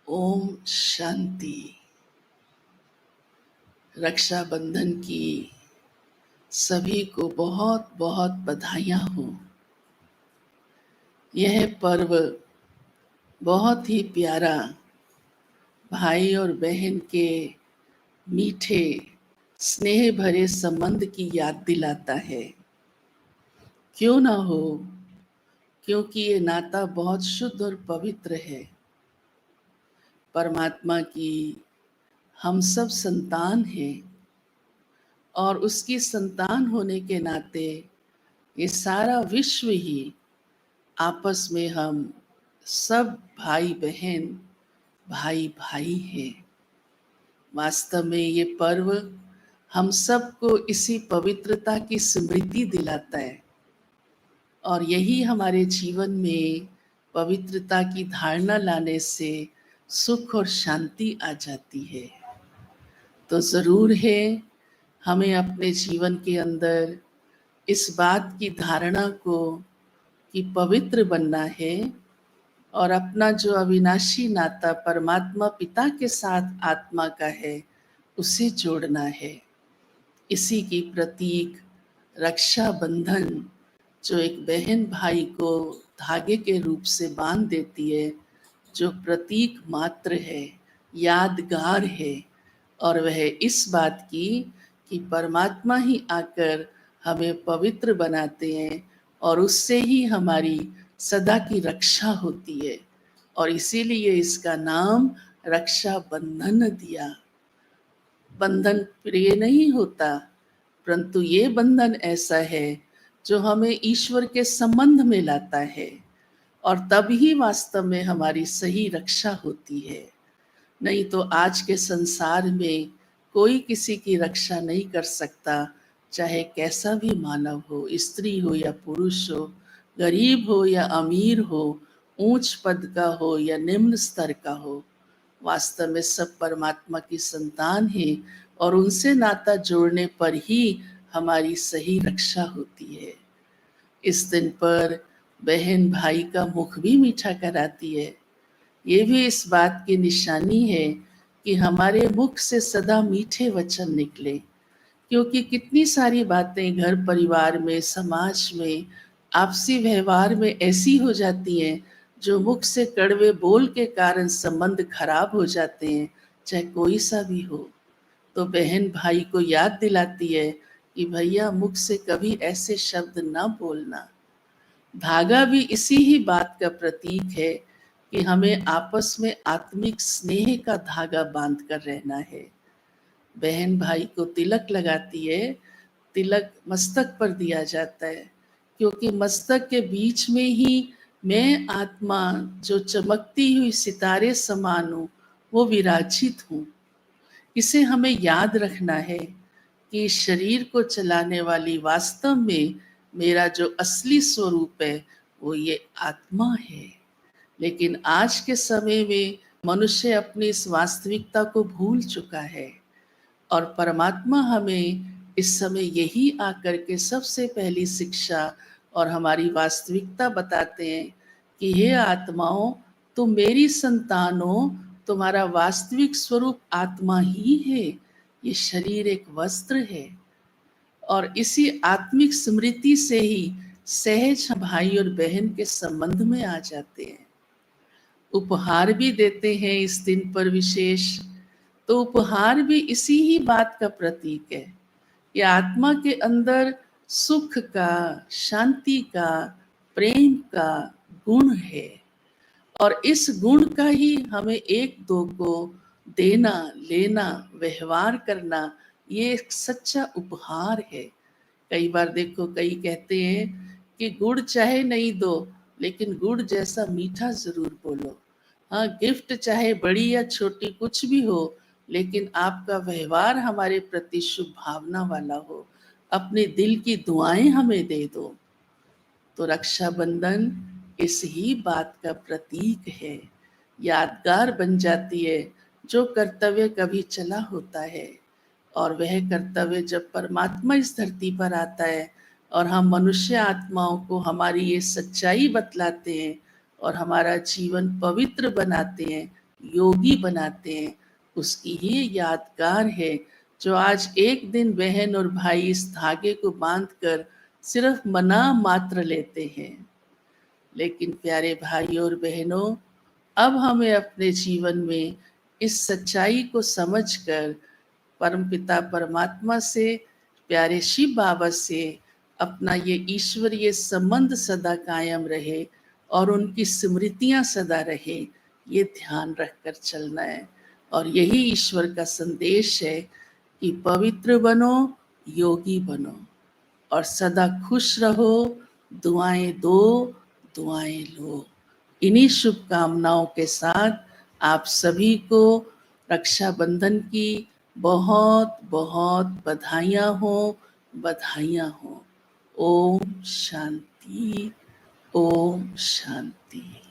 ओम शांति। रक्षाबंधन की सभी को बहुत बहुत बधाइयाँ हो। यह पर्व बहुत ही प्यारा भाई और बहन के मीठे स्नेह भरे संबंध की याद दिलाता है। क्यों ना हो, क्योंकि ये नाता बहुत शुद्ध और पवित्र है। परमात्मा की हम सब संतान हैं और उसकी संतान होने के नाते ये सारा विश्व ही आपस में हम सब भाई बहन, भाई भाई हैं। वास्तव में ये पर्व हम सबको इसी पवित्रता की स्मृति दिलाता है और यही हमारे जीवन में पवित्रता की धारणा लाने से सुख और शांति आ जाती है। तो ज़रूर है हमें अपने जीवन के अंदर इस बात की धारणा को कि पवित्र बनना है और अपना जो अविनाशी नाता परमात्मा पिता के साथ आत्मा का है उसे जोड़ना है। इसी की प्रतीक रक्षा बंधन, जो एक बहन भाई को धागे के रूप से बांध देती है, जो प्रतीक मात्र है, यादगार है, और वह इस बात की कि परमात्मा ही आकर हमें पवित्र बनाते हैं और उससे ही हमारी सदा की रक्षा होती है और इसीलिए इसका नाम रक्षा बंधन दिया। बंधन प्रिय नहीं होता, परंतु ये बंधन ऐसा है जो हमें ईश्वर के संबंध में लाता है और तभी वास्तव में हमारी सही रक्षा होती है। नहीं तो आज के संसार में कोई किसी की रक्षा नहीं कर सकता, चाहे कैसा भी मानव हो, स्त्री हो या पुरुष हो, गरीब हो या अमीर हो, ऊंच पद का हो या निम्न स्तर का हो। वास्तव में सब परमात्मा की संतान है और उनसे नाता जोड़ने पर ही हमारी सही रक्षा होती है। इस दिन पर बहन भाई का मुख भी मीठा कराती है। ये भी इस बात की निशानी है कि हमारे मुख से सदा मीठे वचन निकले, क्योंकि कितनी सारी बातें घर परिवार में, समाज में, आपसी व्यवहार में ऐसी हो जाती हैं जो मुख से कड़वे बोल के कारण संबंध खराब हो जाते हैं, चाहे कोई सा भी हो। तो बहन भाई को याद दिलाती है कि भैया मुख से कभी ऐसे शब्द ना बोलना। धागा भी इसी ही बात का प्रतीक है कि हमें आपस में आत्मिक स्नेह का धागा बांध कर रहना है। बहन भाई को तिलक लगाती है, तिलक मस्तक पर दिया जाता है, क्योंकि मस्तक के बीच में ही मैं आत्मा जो चमकती हुई सितारे समान हूँ वो विराजित हूँ। इसे हमें याद रखना है कि शरीर को चलाने वाली वास्तव में मेरा जो असली स्वरूप है वो ये आत्मा है। लेकिन आज के समय में मनुष्य अपनी इस वास्तविकता को भूल चुका है और परमात्मा हमें इस समय यही आकर के सबसे पहली शिक्षा और हमारी वास्तविकता बताते हैं कि हे आत्माओं, तुम मेरी संतान हो, तुम्हारा वास्तविक स्वरूप आत्मा ही है, ये शरीर एक वस्त्र है। और इसी आत्मिक स्मृति से ही सहज भाई और बहन के संबंध में आ जाते हैं। उपहार भी देते हैं इस दिन पर विशेष, तो उपहार भी इसी ही बात का प्रतीक है कि आत्मा के अंदर सुख का, शांति का, प्रेम का गुण है और इस गुण का ही हमें एक दो को देना, लेना, व्यवहार करना, ये एक सच्चा उपहार है। कई बार देखो, कई कहते हैं कि गुड़ चाहे नहीं दो लेकिन गुड़ जैसा मीठा जरूर बोलो। हाँ, गिफ्ट चाहे बड़ी या छोटी कुछ भी हो, लेकिन आपका व्यवहार हमारे प्रति शुभ भावना वाला हो, अपने दिल की दुआएं हमें दे दो। तो रक्षाबंधन इस ही बात का प्रतीक है, यादगार बन जाती है जो कर्तव्य कभी चला होता है। और वह कर्तव्य जब परमात्मा इस धरती पर आता है और हम मनुष्य आत्माओं को हमारी ये सच्चाई बतलाते हैं और हमारा जीवन पवित्र बनाते हैं, योगी बनाते हैं, उसकी ही यादगार है, जो आज एक दिन बहन और भाई इस धागे को बांधकर सिर्फ मना मात्र लेते हैं। लेकिन प्यारे भाइयों और बहनों, अब हमें अपने जीवन में इस सच्चाई को समझकर परमपिता परमात्मा से, प्यारे शिव बाबा से अपना ये ईश्वरीय संबंध सदा कायम रहे और उनकी स्मृतियां सदा रहे, ये ध्यान रखकर चलना है। और यही ईश्वर का संदेश है कि पवित्र बनो, योगी बनो और सदा खुश रहो, दुआएं दो, दुआएं लो। इन्हीं शुभकामनाओं के साथ आप सभी को रक्षाबंधन की बहुत बहुत बधाइयाँ हो, बधाइयाँ हो। ओम शांति, ओम शांति।